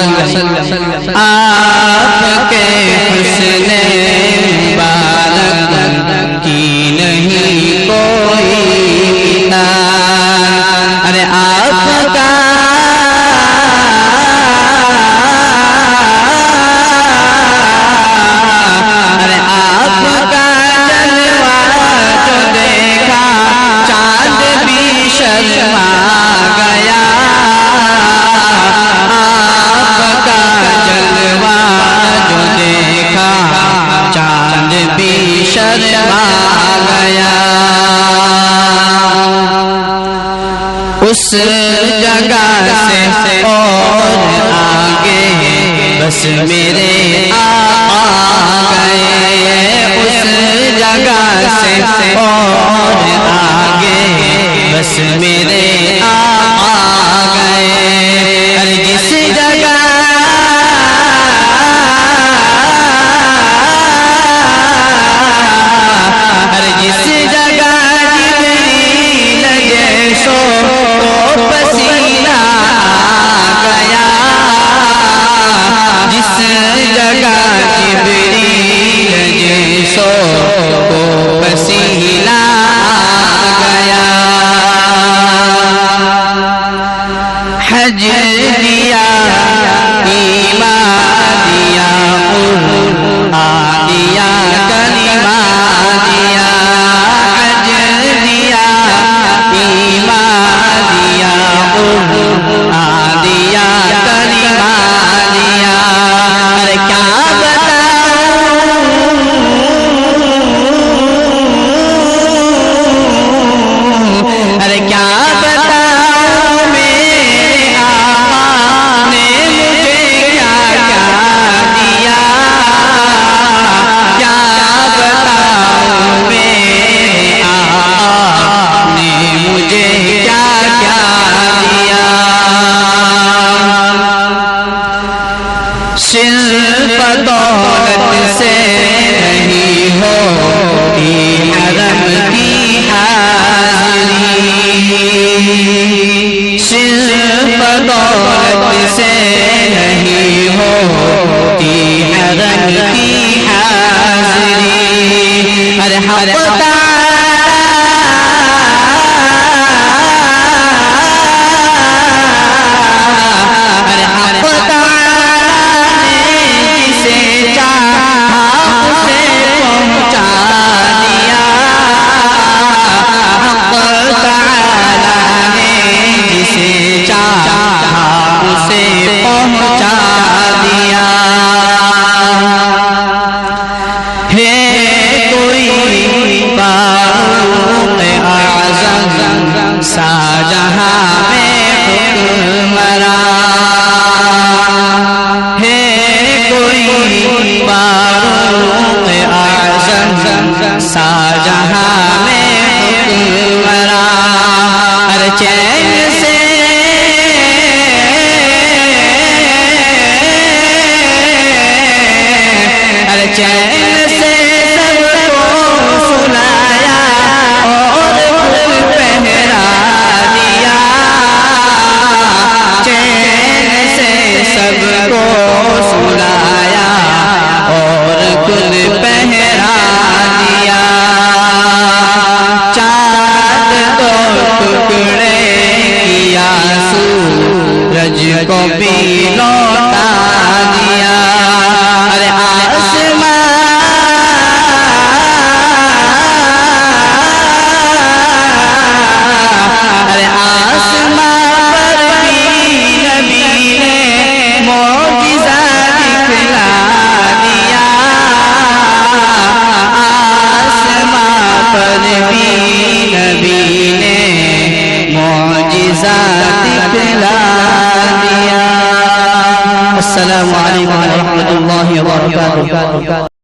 وسلم آپ کے حسن مبارک کی نہیں کوئی مثال، ارے آپ کا اس جگہ سے اور آگے بس میرے آقا گئے، اس جگہ سے اور آگے بس میرے آقا گئے، ہر جس جگہ ہر جس جگہ جبریل جیسو پسینہ گیا، جس جگہ جبریل جیسو کو پسینہ گیا، حج دیا ایمان دیا قرآن دیا کلمہ دیا، حج دیا ایمان دیا قرآن دیا کلمہ دیا، ارے کیا بتاؤں ارے کیا بتاؤں میرے آقا نے مجھے کیا کیا دیا، کیا بتاؤں میرے آقا نے مجھے کیا کیا دیا، صرف دولت سے نہیں ہوتی حرم کی حاضری، صرف دولت سے نہیں ہوتی حرم کی